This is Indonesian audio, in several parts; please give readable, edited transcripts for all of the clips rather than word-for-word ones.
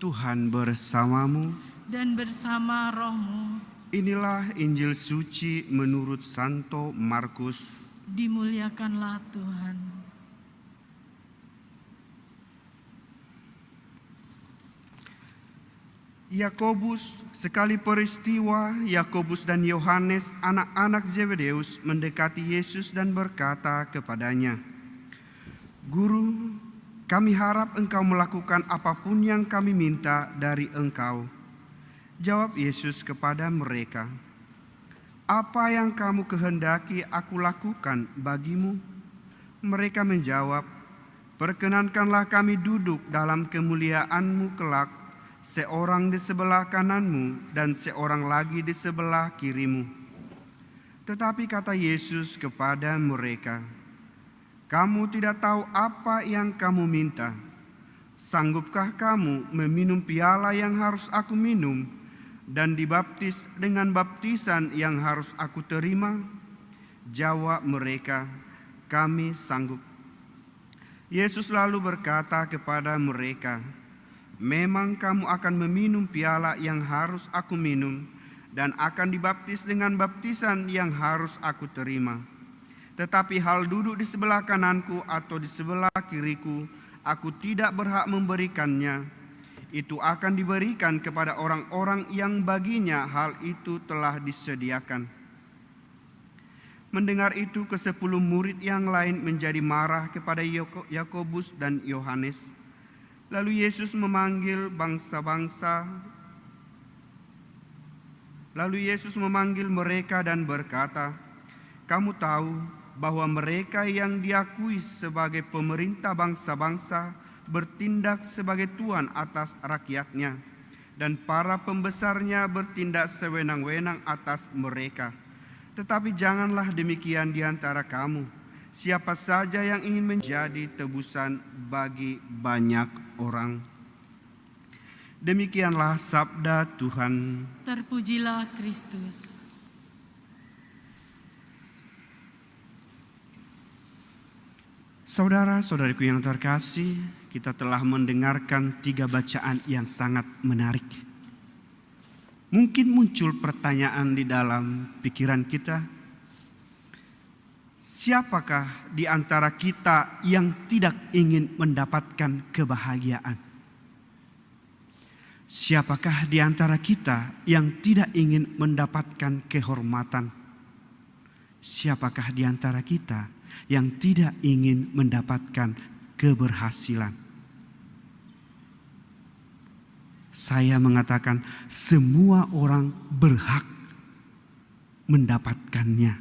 Tuhan bersamamu dan bersama rohmu. Inilah Injil suci menurut Santo Markus. Dimuliakanlah Tuhan. Yakobus, sekali peristiwa Yakobus dan Yohanes anak-anak Zebedeus mendekati Yesus dan berkata kepadanya, "Guru, kami harap engkau melakukan apapun yang kami minta dari engkau." Jawab Yesus kepada mereka, "Apa yang kamu kehendaki aku lakukan bagimu?" Mereka menjawab, "Perkenankanlah kami duduk dalam kemuliaan-Mu kelak, seorang di sebelah kananmu dan seorang lagi di sebelah kirimu." Tetapi kata Yesus kepada mereka, "Kamu tidak tahu apa yang kamu minta. Sanggupkah kamu meminum piala yang harus aku minum dan dibaptis dengan baptisan yang harus aku terima?" Jawab mereka, "Kami sanggup." Yesus lalu berkata kepada mereka, "Memang kamu akan meminum piala yang harus aku minum dan akan dibaptis dengan baptisan yang harus aku terima. Tetapi hal duduk di sebelah kananku atau di sebelah kiriku, aku tidak berhak memberikannya. Itu akan diberikan kepada orang-orang yang baginya hal itu telah disediakan." Mendengar itu, ke-10 murid yang lain menjadi marah kepada Yakobus dan Yohanes. Lalu Yesus memanggil mereka dan berkata, "Kamu tahu bahwa mereka yang diakui sebagai pemerintah bangsa-bangsa bertindak sebagai tuan atas rakyatnya, dan para pembesarnya bertindak sewenang-wenang atas mereka. Tetapi janganlah demikian di antara kamu. Siapa saja yang ingin menjadi tebusan bagi banyak orang." Demikianlah sabda Tuhan. Terpujilah Kristus. Saudara-saudariku yang terkasih, kita telah mendengarkan 3 bacaan yang sangat menarik. Mungkin muncul pertanyaan di dalam pikiran kita, siapakah di antara kita yang tidak ingin mendapatkan kebahagiaan? Siapakah di antara kita yang tidak ingin mendapatkan kehormatan? Siapakah di antara kita yang tidak ingin mendapatkan keberhasilan? Saya mengatakan semua orang berhak mendapatkannya.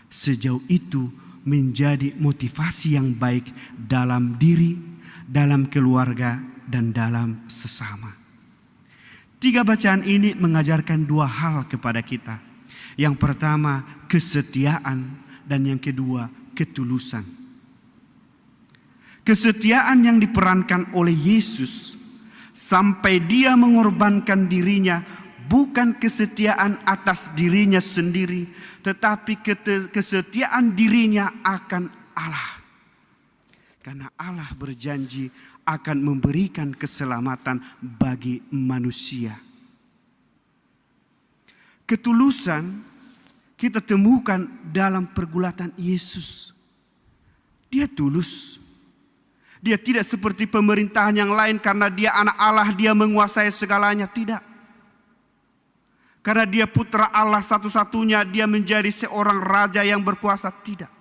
Sejauh itu menjadi motivasi yang baik dalam diri, dalam keluarga, dan dalam sesama. 3 bacaan ini mengajarkan 2 hal kepada kita. Yang pertama, kesetiaan, dan yang kedua, ketulusan. Kesetiaan yang diperankan oleh Yesus sampai dia mengorbankan dirinya, bukan kesetiaan atas dirinya sendiri, tetapi kesetiaan dirinya akan Allah. Karena Allah berjanji akan memberikan keselamatan bagi manusia. Ketulusan kita temukan dalam pergulatan Yesus. Dia tulus. Dia tidak seperti pemerintahan yang lain karena dia anak Allah, dia menguasai segalanya. Tidak. Karena dia putra Allah satu-satunya, dia menjadi seorang raja yang berkuasa. Tidak.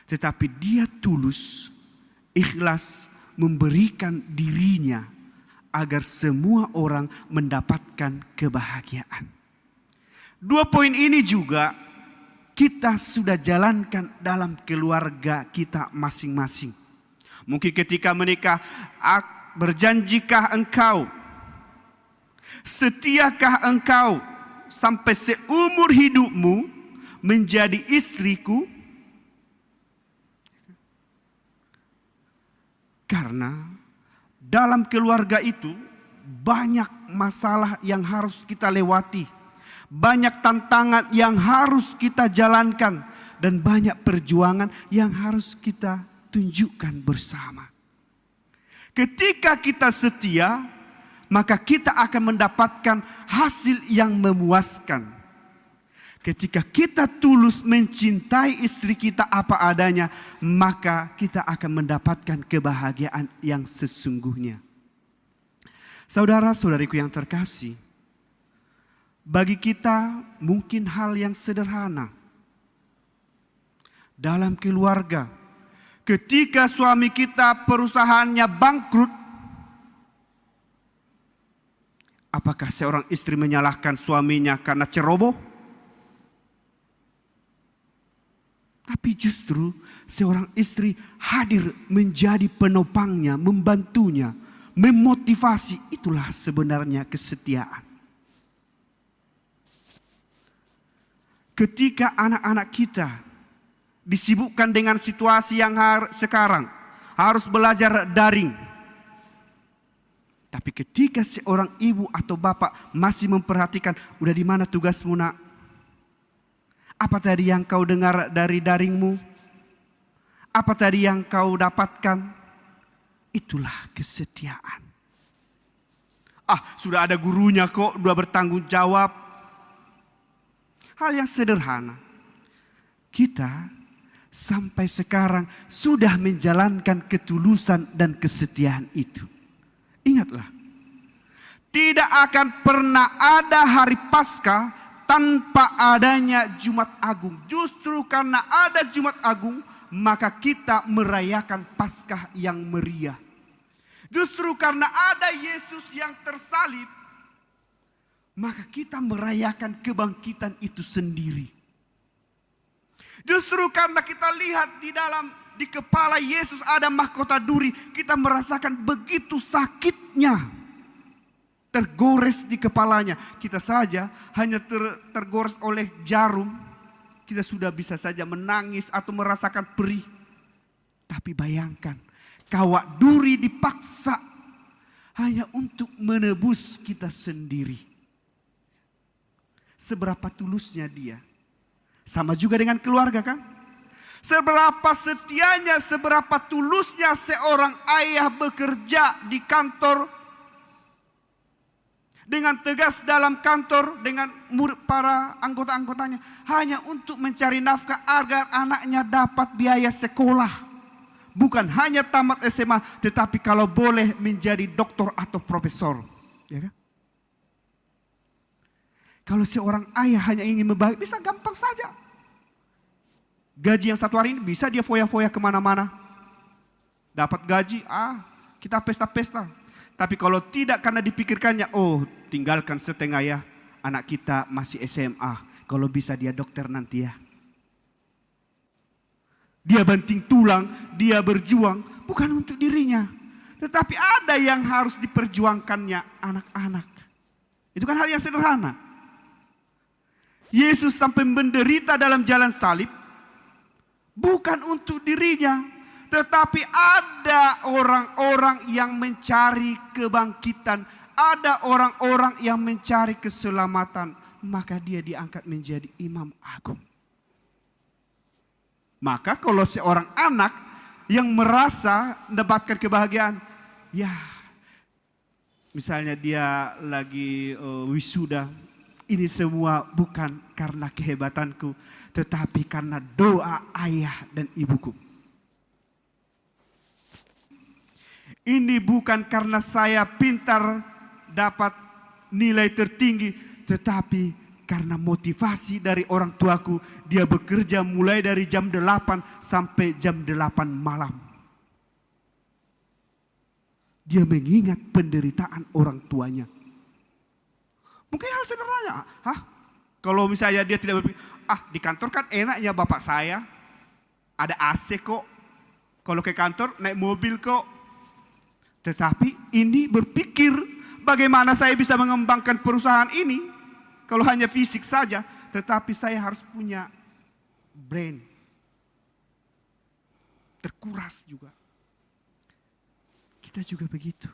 Tetapi dia tulus, ikhlas memberikan dirinya agar semua orang mendapatkan kebahagiaan. 2 poin ini juga kita sudah jalankan dalam keluarga kita masing-masing. Mungkin ketika menikah, berjanjikah engkau, setiakah engkau sampai seumur hidupmu menjadi istriku? Karena dalam keluarga itu banyak masalah yang harus kita lewati, banyak tantangan yang harus kita jalankan, dan banyak perjuangan yang harus kita tunjukkan bersama. Ketika kita setia, maka kita akan mendapatkan hasil yang memuaskan. Ketika kita tulus mencintai istri kita apa adanya, maka kita akan mendapatkan kebahagiaan yang sesungguhnya. Saudara-saudariku yang terkasih, bagi kita mungkin hal yang sederhana. Dalam keluarga, ketika suami kita perusahaannya bangkrut, apakah seorang istri menyalahkan suaminya karena ceroboh? Tapi justru seorang istri hadir menjadi penopangnya, membantunya, memotivasi. Itulah sebenarnya kesetiaan. Ketika anak-anak kita disibukkan dengan situasi yang sekarang, harus belajar daring. Tapi ketika seorang ibu atau bapak masih memperhatikan, udah di mana tugasmu nak? Apa tadi yang kau dengar dari daringmu? Apa tadi yang kau dapatkan? Itulah kesetiaan. Sudah ada gurunya kok, udah bertanggung jawab. Hal yang sederhana. Kita sampai sekarang sudah menjalankan ketulusan dan kesetiaan itu. Ingatlah, tidak akan pernah ada hari Paskah tanpa adanya Jumat Agung. Justru karena ada Jumat Agung, maka kita merayakan Paskah yang meriah. Justru karena ada Yesus yang tersalib, maka kita merayakan kebangkitan itu sendiri. Justru karena kita lihat di kepala Yesus ada mahkota duri, kita merasakan begitu sakitnya. Tergores di kepalanya. Kita saja hanya tergores oleh jarum, kita sudah bisa saja menangis atau merasakan perih. Tapi bayangkan, kawat duri dipaksa hanya untuk menebus kita sendiri. Seberapa tulusnya dia. Sama juga dengan keluarga kan? Seberapa setianya, seberapa tulusnya seorang ayah bekerja di kantor, dengan tegas dalam kantor, dengan para anggota-anggotanya, hanya untuk mencari nafkah agar anaknya dapat biaya sekolah. Bukan hanya tamat SMA, tetapi kalau boleh menjadi doktor atau profesor. Ya kan? Kalau seorang ayah hanya ingin membahagiakan, bisa gampang saja. Gaji yang satu hari ini bisa dia foya-foya kemana-mana. Dapat gaji, kita pesta-pesta. Tapi kalau tidak karena dipikirkannya, tinggalkan setengah ya, anak kita masih SMA. Kalau bisa dia dokter nanti ya. Dia banting tulang, dia berjuang, bukan untuk dirinya. Tetapi ada yang harus diperjuangkannya, anak-anak. Itu kan hal yang sederhana. Yesus sampai menderita dalam jalan salib, bukan untuk dirinya. Tetapi ada orang-orang yang mencari kebangkitan. Ada orang-orang yang mencari keselamatan. Maka dia diangkat menjadi imam agung. Maka kalau seorang anak yang merasa mendapatkan kebahagiaan. Ya, misalnya dia lagi wisuda. Ini semua bukan karena kehebatanku. Tetapi karena doa ayah dan ibuku. Ini bukan karena saya pintar dapat nilai tertinggi, tetapi karena motivasi dari orang tuaku. Dia bekerja mulai dari jam 8 sampai jam 8 malam. Dia mengingat penderitaan orang tuanya. Mungkin hal sederhana. Kalau misalnya dia tidak berpikir, di kantor kan enaknya bapak saya. Ada AC kok. Kalau ke kantor naik mobil kok. Tetapi ini berpikir bagaimana saya bisa mengembangkan perusahaan ini. Kalau hanya fisik saja. Tetapi saya harus punya brain. Terkuras juga. Kita juga begitu.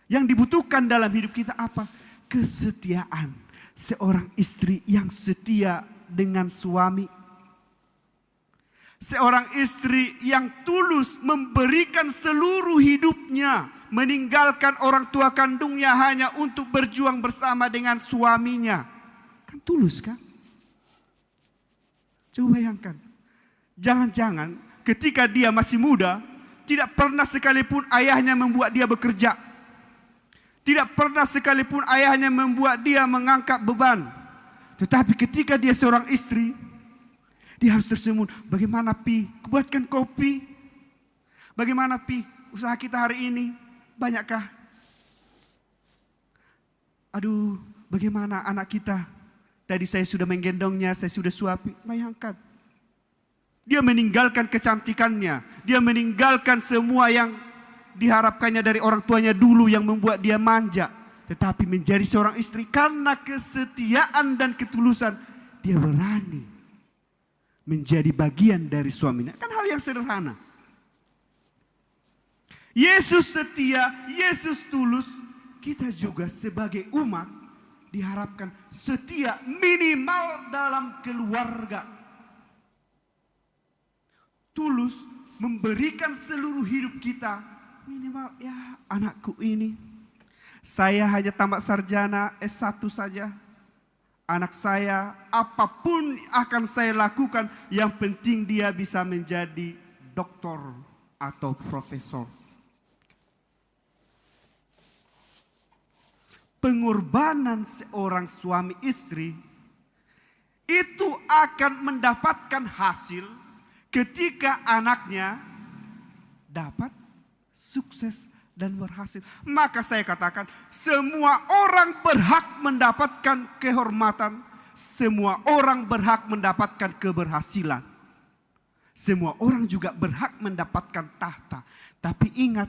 Yang dibutuhkan dalam hidup kita apa? Kesetiaan. Seorang istri yang setia dengan suami. Seorang istri yang tulus memberikan seluruh hidupnya, meninggalkan orang tua kandungnya hanya untuk berjuang bersama dengan suaminya. Kan tulus kan? Coba bayangkan. Jangan-jangan ketika dia masih muda, tidak pernah sekalipun ayahnya membuat dia bekerja. Tidak pernah sekalipun ayahnya membuat dia mengangkat beban. Tetapi ketika dia seorang istri, dia harus tersenyum. Bagaimana Pi? Buatkan kopi. Bagaimana Pi? Usaha kita hari ini banyakkah? Aduh, bagaimana anak kita? Tadi saya sudah menggendongnya, saya sudah suapi. Bayangkan. Dia meninggalkan kecantikannya. Dia meninggalkan semua yang diharapkannya dari orang tuanya dulu yang membuat dia manja. Tetapi menjadi seorang istri karena kesetiaan dan ketulusan. Dia berani menjadi bagian dari suaminya. Kan hal yang sederhana. Yesus setia, Yesus tulus. Kita juga sebagai umat diharapkan setia minimal dalam keluarga. Tulus memberikan seluruh hidup kita. Minimal ya anakku ini. Saya hanya tamat sarjana S1 saja. Anak saya, apapun akan saya lakukan, yang penting dia bisa menjadi doktor atau profesor. Pengorbanan seorang suami istri itu akan mendapatkan hasil ketika anaknya dapat sukses dan berhasil. Maka saya katakan semua orang berhak mendapatkan kehormatan. Semua orang berhak mendapatkan keberhasilan. Semua orang juga berhak mendapatkan tahta. Tapi ingat,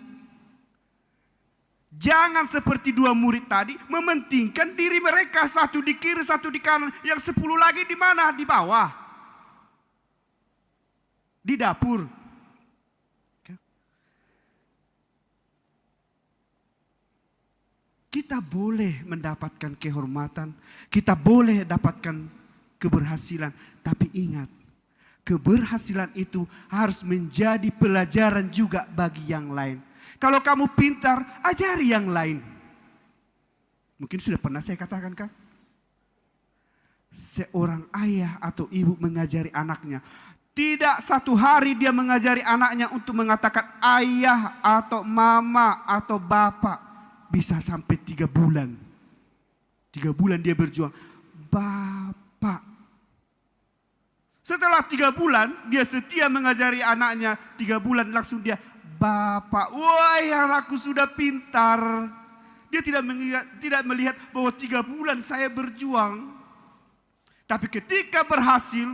jangan seperti dua murid tadi mementingkan diri mereka. Satu di kiri, satu di kanan. Yang 10 lagi di mana? Di bawah. Di dapur. Kita boleh mendapatkan kehormatan, kita boleh dapatkan keberhasilan, tapi ingat, keberhasilan itu harus menjadi pelajaran juga bagi yang lain. Kalau kamu pintar, ajari yang lain. Mungkin sudah pernah saya katakan kan? Seorang ayah atau ibu mengajari anaknya, tidak satu hari dia mengajari anaknya untuk mengatakan ayah atau mama atau bapak. Bisa sampai 3 bulan. 3 bulan dia berjuang. Bapak. Setelah 3 bulan dia setia mengajari anaknya. 3 bulan langsung dia bapak. Wah, anakku sudah pintar. Dia tidak melihat bahwa 3 bulan saya berjuang. Tapi ketika berhasil,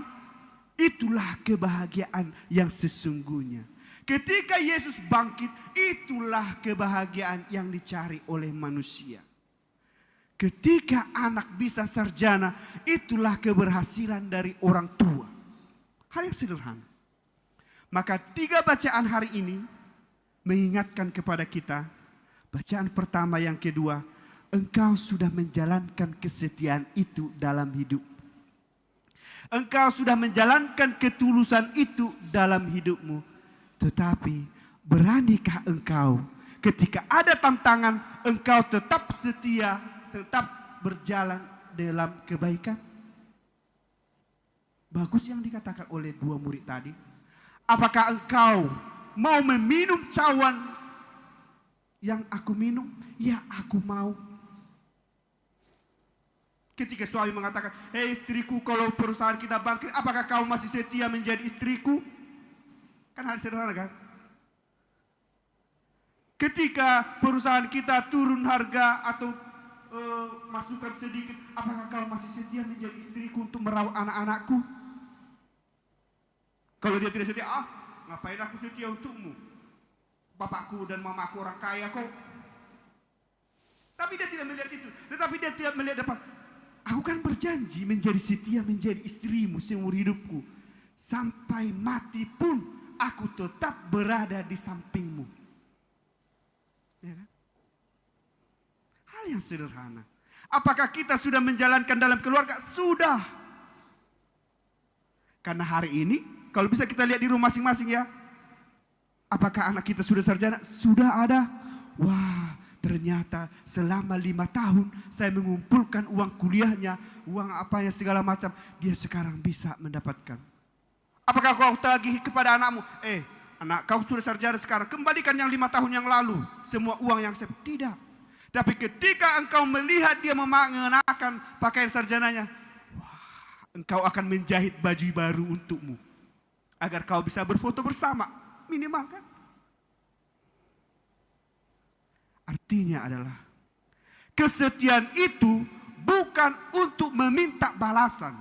itulah kebahagiaan yang sesungguhnya. Ketika Yesus bangkit, itulah kebahagiaan yang dicari oleh manusia. Ketika anak bisa sarjana, itulah keberhasilan dari orang tua. Hal yang sederhana. Maka 3 bacaan hari ini mengingatkan kepada kita. Bacaan pertama, yang kedua, engkau sudah menjalankan kesetiaan itu dalam hidup. Engkau sudah menjalankan ketulusan itu dalam hidupmu. Tetapi beranikah engkau ketika ada tantangan, engkau tetap setia, tetap berjalan dalam kebaikan? Bagus yang dikatakan oleh 2 murid tadi. Apakah engkau mau meminum cawan yang aku minum? Ya, aku mau. Ketika suami mengatakan, hei istriku, kalau perusahaan kita bangkrut, apakah kau masih setia menjadi istriku? Kan hal sederhana kan? Ketika perusahaan kita turun harga atau masukan sedikit, apakah kau masih setia menjadi istriku untuk merawat anak-anakku? Kalau dia tidak setia, ngapain aku setia untukmu? Bapakku dan mamaku orang kaya kok. Tapi dia tidak melihat itu. Tetapi dia tidak melihat depan. Aku kan berjanji menjadi setia menjadi istrimu seumur hidupku. Sampai mati pun aku tetap berada di sampingmu. Ya kan? Hal yang sederhana. Apakah kita sudah menjalankan dalam keluarga? Sudah. Karena hari ini Kalau bisa kita lihat di rumah masing-masing ya. Apakah anak kita sudah sarjana? Sudah ada. Wah, ternyata selama 5 tahun saya mengumpulkan uang kuliahnya, uang apanya segala macam. Dia sekarang bisa mendapatkan. Apakah kau tagih kepada anakmu? Anak kau sudah sarjana sekarang, kembalikan yang 5 tahun yang lalu. Semua uang yang saya... Tidak. Tapi ketika engkau melihat dia mengenakan pakaian sarjananya, wah, engkau akan menjahit baju baru untukmu. Agar kau bisa berfoto bersama. Minimal kan? Artinya adalah kesetiaan itu bukan untuk meminta balasan.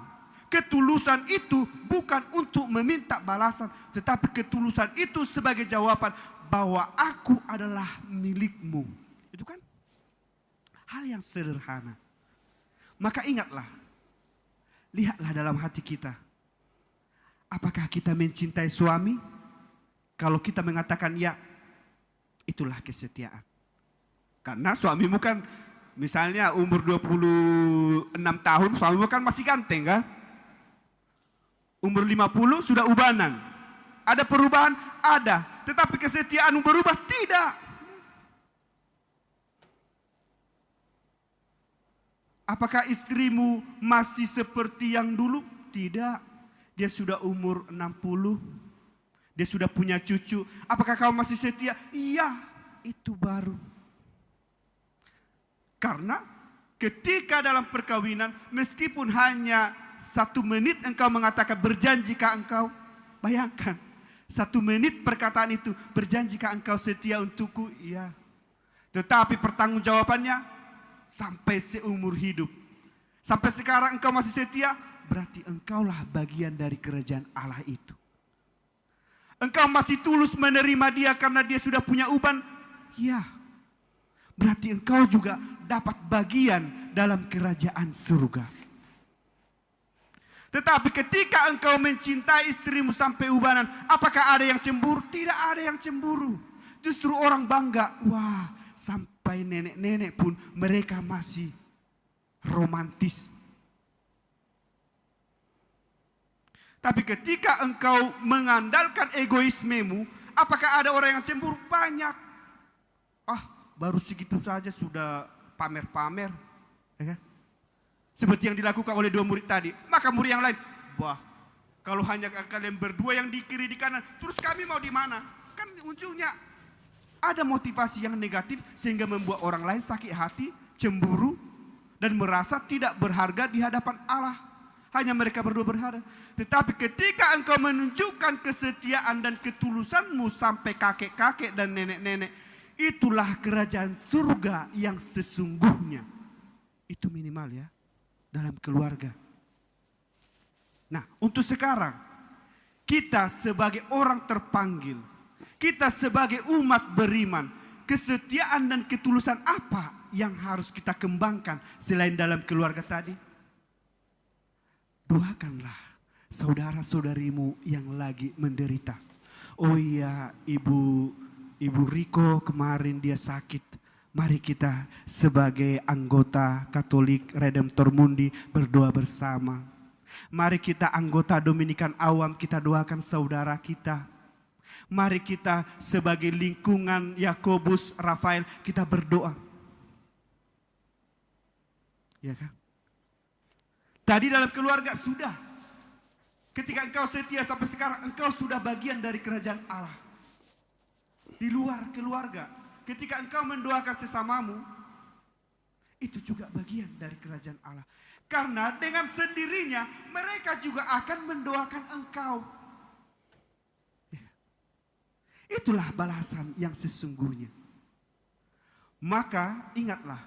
Ketulusan itu bukan untuk meminta balasan, tetapi ketulusan itu sebagai jawaban bahwa aku adalah milikmu. Itu kan hal yang sederhana. Maka ingatlah, lihatlah dalam hati kita. Apakah kita mencintai suami? Kalau kita mengatakan ya, itulah kesetiaan. Karena suamimu kan misalnya umur 26 tahun, suamimu kan masih ganteng kan? Umur 50 sudah ubanan. Ada perubahan? Ada. Tetapi kesetiaanmu berubah? Tidak. Apakah istrimu masih seperti yang dulu? Tidak. Dia sudah umur 60. Dia sudah punya cucu. Apakah kau masih setia? Iya, itu baru. Karena ketika dalam perkawinan, meskipun hanya 1 menit engkau mengatakan berjanjikah engkau? Bayangkan, 1 menit perkataan itu, berjanjikah engkau setia untukku? Iya. Tetapi pertanggungjawabannya sampai seumur hidup. Sampai sekarang engkau masih setia, berarti engkaulah bagian dari kerajaan Allah itu. Engkau masih tulus menerima dia karena dia sudah punya uban? Iya. Berarti engkau juga dapat bagian dalam kerajaan surga. Tetapi ketika engkau mencintai istrimu sampai ubanan, apakah ada yang cemburu? Tidak ada yang cemburu. Justru orang bangga, wah, sampai nenek-nenek pun mereka masih romantis. Tapi ketika engkau mengandalkan egoismemu, apakah ada orang yang cemburu? Banyak. Baru segitu saja sudah pamer-pamer. Ya kan? Seperti yang dilakukan oleh 2 murid tadi. Maka murid yang lain, wah, kalau hanya kalian berdua yang di kiri di kanan, terus kami mau di mana? Kan ujungnya ada motivasi yang negatif sehingga membuat orang lain sakit hati, cemburu, dan merasa tidak berharga di hadapan Allah. Hanya mereka berdua berharga. Tetapi ketika engkau menunjukkan kesetiaan dan ketulusanmu sampai kakek-kakek dan nenek-nenek, itulah kerajaan surga yang sesungguhnya. Itu minimal ya, dalam keluarga. Nah, untuk sekarang, kita sebagai orang terpanggil, kita sebagai umat beriman, kesetiaan dan ketulusan apa yang harus kita kembangkan selain dalam keluarga tadi? Doakanlah saudara-saudarimu yang lagi menderita. Oh iya, Ibu Riko kemarin dia sakit. Mari kita sebagai anggota Katolik Redemptor Mundi berdoa bersama. Mari kita anggota Dominikan Awam kita doakan saudara kita. Mari kita sebagai lingkungan Yakobus Rafael kita berdoa. Ya kan? Tadi dalam keluarga sudah. Ketika engkau setia sampai sekarang, engkau sudah bagian dari kerajaan Allah. Di luar keluarga, ketika engkau mendoakan sesamamu, itu juga bagian dari kerajaan Allah. Karena dengan sendirinya mereka juga akan mendoakan engkau. Itulah balasan yang sesungguhnya. Maka ingatlah,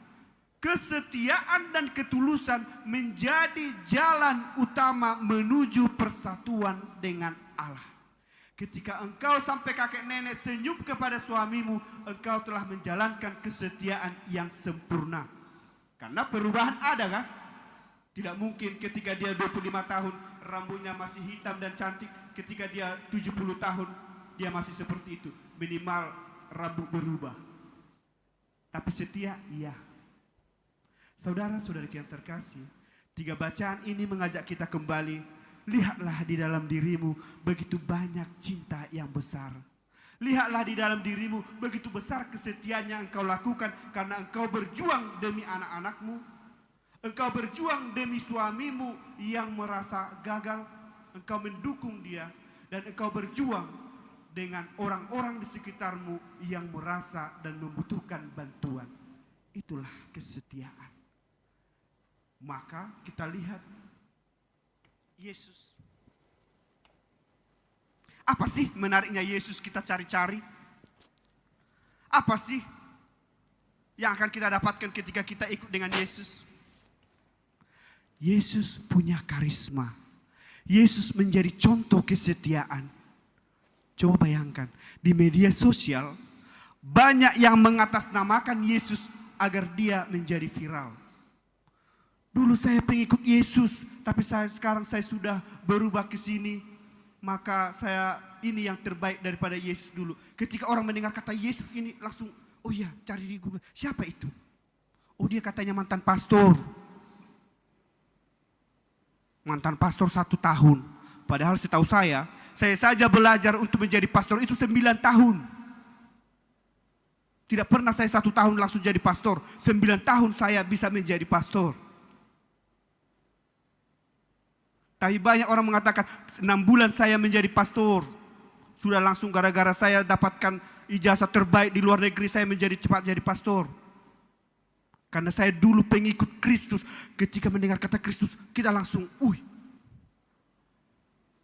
kesetiaan dan ketulusan menjadi jalan utama menuju persatuan dengan Allah. Ketika engkau sampai kakek nenek senyum kepada suamimu, engkau telah menjalankan kesetiaan yang sempurna. Karena perubahan ada kan? Tidak mungkin ketika dia 25 tahun rambutnya masih hitam dan cantik, ketika dia 70 tahun dia masih seperti itu. Minimal rambut berubah. Tapi setia, iya. Saudara-saudari yang terkasih, 3 bacaan ini mengajak kita kembali lihatlah di dalam dirimu begitu banyak cinta yang besar. Lihatlah di dalam dirimu begitu besar kesetiaan yang engkau lakukan karena engkau berjuang demi anak-anakmu. Engkau berjuang demi suamimu yang merasa gagal. Engkau mendukung dia dan engkau berjuang dengan orang-orang di sekitarmu yang merasa dan membutuhkan bantuan. Itulah kesetiaan. Maka kita lihat Yesus. Apa sih menariknya Yesus kita cari-cari? Apa sih yang akan kita dapatkan ketika kita ikut dengan Yesus? Yesus punya karisma. Yesus menjadi contoh kesetiaan. Coba bayangkan, di media sosial banyak yang mengatasnamakan Yesus agar dia menjadi viral. Dulu saya pengikut Yesus, tapi sekarang saya sudah berubah ke sini. Maka saya ini yang terbaik daripada Yesus dulu. Ketika orang mendengar kata Yesus ini langsung, oh iya cari di Google. Siapa itu? Oh dia katanya mantan pastor. Mantan pastor 1 tahun. Padahal setahu saya saja belajar untuk menjadi pastor itu 9 tahun. Tidak pernah saya 1 tahun langsung jadi pastor. 9 tahun saya bisa menjadi pastor. Tapi banyak orang mengatakan 6 bulan saya menjadi pastor. Sudah langsung gara-gara saya dapatkan ijazah terbaik di luar negeri saya menjadi cepat jadi pastor. Karena saya dulu pengikut Kristus. Ketika mendengar kata Kristus kita langsung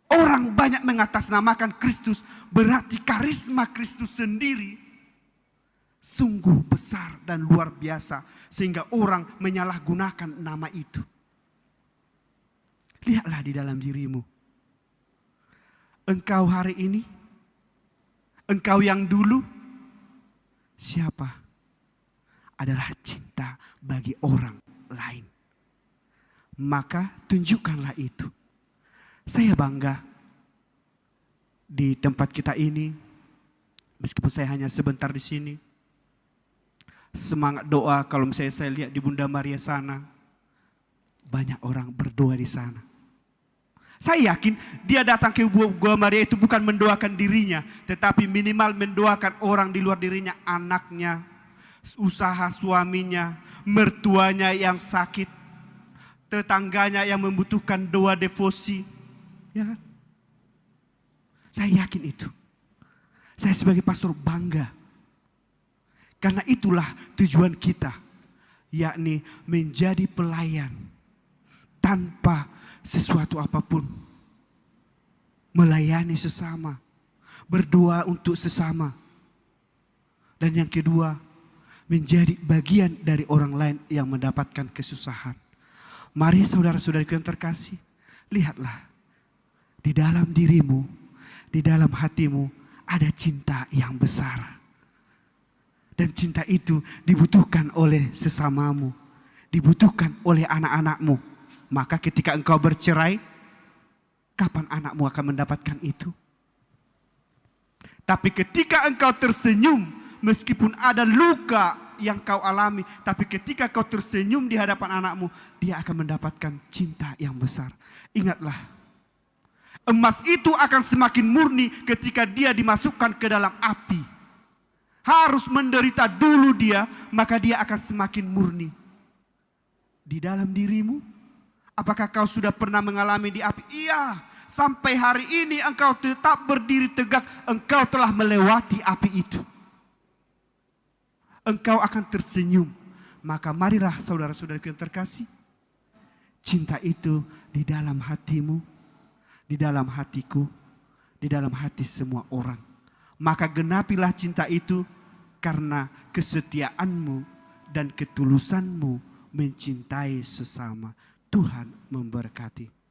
Orang banyak mengatasnamakan Kristus. Berarti karisma Kristus sendiri sungguh besar dan luar biasa. Sehingga orang menyalahgunakan nama itu. Lihatlah di dalam dirimu. Engkau hari ini, engkau yang dulu, siapa? Adalah cinta bagi orang lain. Maka tunjukkanlah itu. Saya bangga di tempat kita ini, meskipun saya hanya sebentar di sini. Semangat doa kalau misalnya saya lihat di Bunda Maria sana, banyak orang berdoa di sana. Saya yakin dia datang ke Bunda Maria itu bukan mendoakan dirinya, tetapi minimal mendoakan orang di luar dirinya, anaknya, usaha suaminya, mertuanya yang sakit, tetangganya yang membutuhkan doa devosi. Ya kan? Saya yakin itu. Saya sebagai pastor bangga. Karena itulah tujuan kita, yakni menjadi pelayan tanpa sesuatu apapun. Melayani sesama. Berdoa untuk sesama. Dan yang kedua, menjadi bagian dari orang lain yang mendapatkan kesusahan. Mari saudara-saudariku yang terkasih, lihatlah. Di dalam dirimu, di dalam hatimu ada cinta yang besar. Dan cinta itu dibutuhkan oleh sesamamu. Dibutuhkan oleh anak-anakmu. Maka ketika engkau bercerai, kapan anakmu akan mendapatkan itu? Tapi ketika engkau tersenyum, meskipun ada luka yang kau alami, tapi ketika kau tersenyum di hadapan anakmu, dia akan mendapatkan cinta yang besar. Ingatlah, emas itu akan semakin murni ketika dia dimasukkan ke dalam api. Harus menderita dulu dia, maka dia akan semakin murni. Di dalam dirimu, apakah kau sudah pernah mengalami di api? Iya, sampai hari ini engkau tetap berdiri tegak. Engkau telah melewati api itu. Engkau akan tersenyum. Maka marilah saudara-saudariku yang terkasih. Cinta itu di dalam hatimu, di dalam hatiku, di dalam hati semua orang. Maka genapilah cinta itu karena kesetiaanmu dan ketulusanmu mencintai sesama. Tuhan memberkati.